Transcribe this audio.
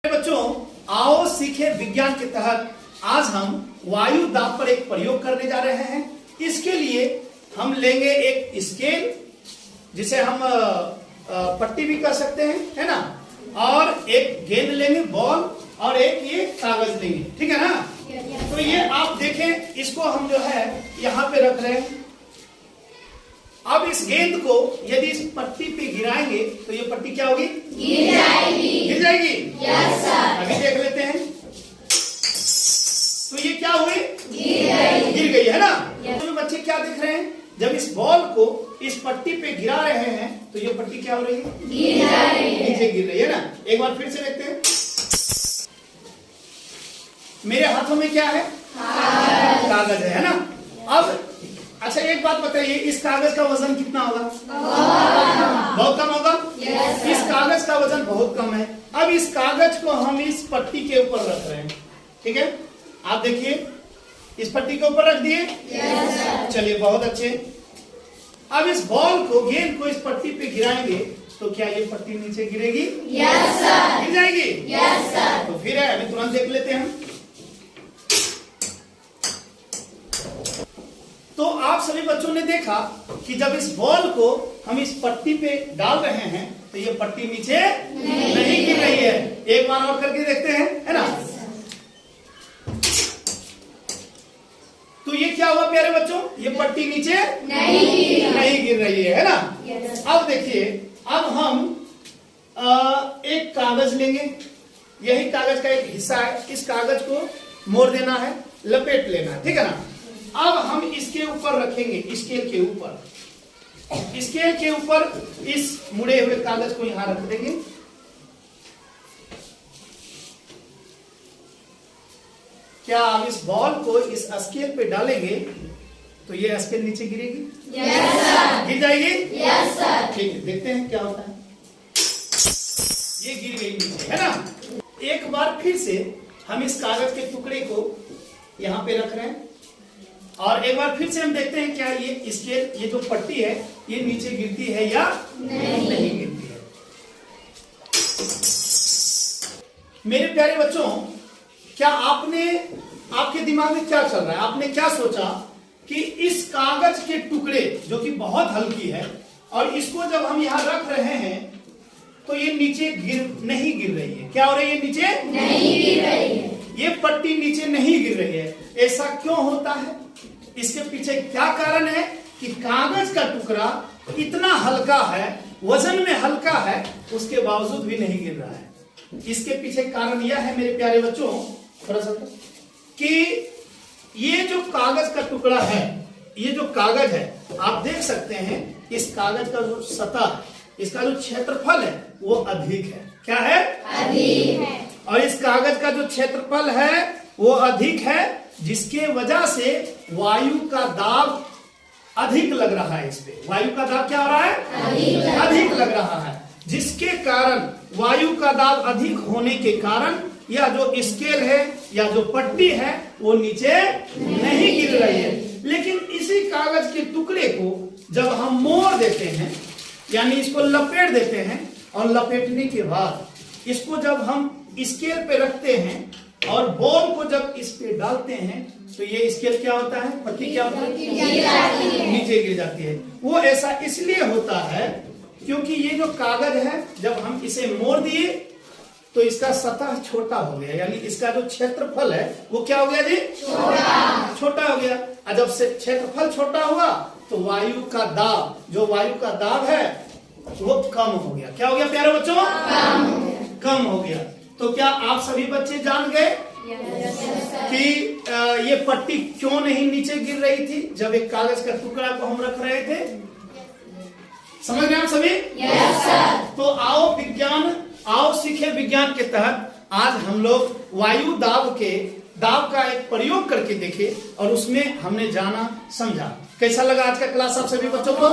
बच्चों, आओ सीखे विज्ञान के तहत आज हम वायु दाब पर एक प्रयोग करने जा रहे हैं। इसके लिए हम लेंगे एक स्केल, जिसे हम पट्टी भी कर सकते हैं, है ना, और एक गेंद लेंगे बॉल, और एक ये कागज लेंगे, ठीक है ना। तो ये आप देखें, इसको हम जो है यहाँ पे रख रहे हैं। अब इस गेंद को यदि इस पट्टी पे गिराएंगे तो ये पट्टी क्या होगी? गिर जाएगी। गिर जाएगी? Yes sir. अभी देख लेते हैं। तो ये क्या हुई? गिर गई, है ना। तो बच्चे क्या देख रहे हैं? जब इस बॉल को इस पट्टी पे गिरा रहे हैं तो ये पट्टी क्या हो रही है? नीचे गिर रही है ना। एक बार फिर से देखते हैं। मेरे हाथों में क्या है? कागज है ना। अब अच्छा, एक बात बताइए, इस कागज का वजन कितना होगा? बहुत कम होगा। इस कागज का वजन बहुत कम है। अब इस कागज को हम इस पट्टी के ऊपर रख रहे हैं, ठीक है। आप देखिए, इस पट्टी के ऊपर रख दिए। चलिए, बहुत अच्छे। अब इस बॉल को, गेंद को इस पट्टी पे गिराएंगे तो क्या ये पट्टी नीचे गिरेगी? Yes sir. गिर जाएगी? Yes sir. तो फिर है, अभी तुरंत देख लेते हैं। तो आप सभी बच्चों ने देखा कि जब इस बॉल को हम इस पट्टी पे डाल रहे हैं तो ये पट्टी नीचे नहीं गिर रही है। एक बार और करके देखते हैं, है ना। तो ये क्या हुआ प्यारे बच्चों? ये पट्टी नीचे नहीं गिर रही है ना। अब देखिए, अब हम एक कागज लेंगे। यही कागज का एक हिस्सा है। इस कागज को मोड़ देना है, लपेट लेना है, ठीक है ना। अब हम इसके ऊपर रखेंगे, स्केल के ऊपर। स्केल के ऊपर इस मुड़े हुए कागज को यहां रख देंगे। क्या आप इस बॉल को इस स्केल पे डालेंगे तो ये स्केल नीचे गिरेगी? Yes sir. गिर जाएगी? Yes sir. ठीक है, देखते हैं क्या होता है। ये गिर गई नीचे, है ना। एक बार फिर से हम इस कागज के टुकड़े को यहां पे रख रहे हैं, और एक बार फिर से हम देखते हैं क्या ये स्केल, ये जो पट्टी है, ये नीचे गिरती है या नहीं गिरती है। मेरे प्यारे बच्चों, क्या आपके दिमाग में क्या चल रहा है? आपने क्या सोचा कि इस कागज के टुकड़े, जो कि बहुत हल्की है, और इसको जब हम यहां रख रहे हैं तो ये नीचे नहीं गिर रही है। क्या हो रही है? नीचे नहीं गिर रही है। ये पट्टी नीचे नहीं गिर रही है। ऐसा क्यों होता है? इसके पीछे क्या कारण है कि कागज का टुकड़ा इतना हल्का है, वजन में हल्का है, उसके बावजूद भी नहीं गिर रहा है। इसके पीछे कारण यह है मेरे प्यारे बच्चों, थोड़ा सा, कि ये जो कागज का टुकड़ा है, ये जो कागज है, आप देख सकते हैं, इस कागज का जो सतह है, इसका जो क्षेत्रफल है वो अधिक है। क्या है? अधिक है। और इस कागज का जो क्षेत्रफल है वो अधिक है, जिसके वजह से वायु का दाब अधिक लग रहा है। इस पे वायु का दाब क्या हो रहा है? अधिक लग रहा है, जिसके कारण वायु का दाब अधिक होने के कारण यह जो स्केल है या जो पट्टी है वो नीचे नहीं गिर रही है। लेकिन इसी कागज के टुकड़े को जब हम मोड़ देते हैं, यानी इसको लपेट देते हैं, और लपेटने के बाद इसको जब हम स्केल पे रखते हैं और बॉल को जब इस पे डालते हैं तो ये स्केल क्या होता है? पट्टी क्या होता है? नीचे गिर जाती है। वो ऐसा इसलिए होता है क्योंकि ये जो कागज है, जब हम इसे मोड़ दिए तो इसका सतह छोटा हो गया, यानी इसका जो क्षेत्रफल है वो क्या हो गया जी? छोटा हो गया। और जब से क्षेत्रफल छोटा हुआ तो वायु का दाब है वो कम हो गया। क्या हो गया प्यारे बच्चों? कम हो गया। तो क्या आप सभी बच्चे जान गए कि ये पट्टी क्यों नहीं नीचे गिर रही थी जब एक कागज का टुकड़ा को हम रख रहे थे? समझ गए आप सभी? Yes sir. तो आओ सीखे विज्ञान के तहत आज हम लोग वायु दाब का एक प्रयोग करके देखे, और उसमें हमने जाना समझा। कैसा लगा आज का क्लास आप सभी बच्चों को?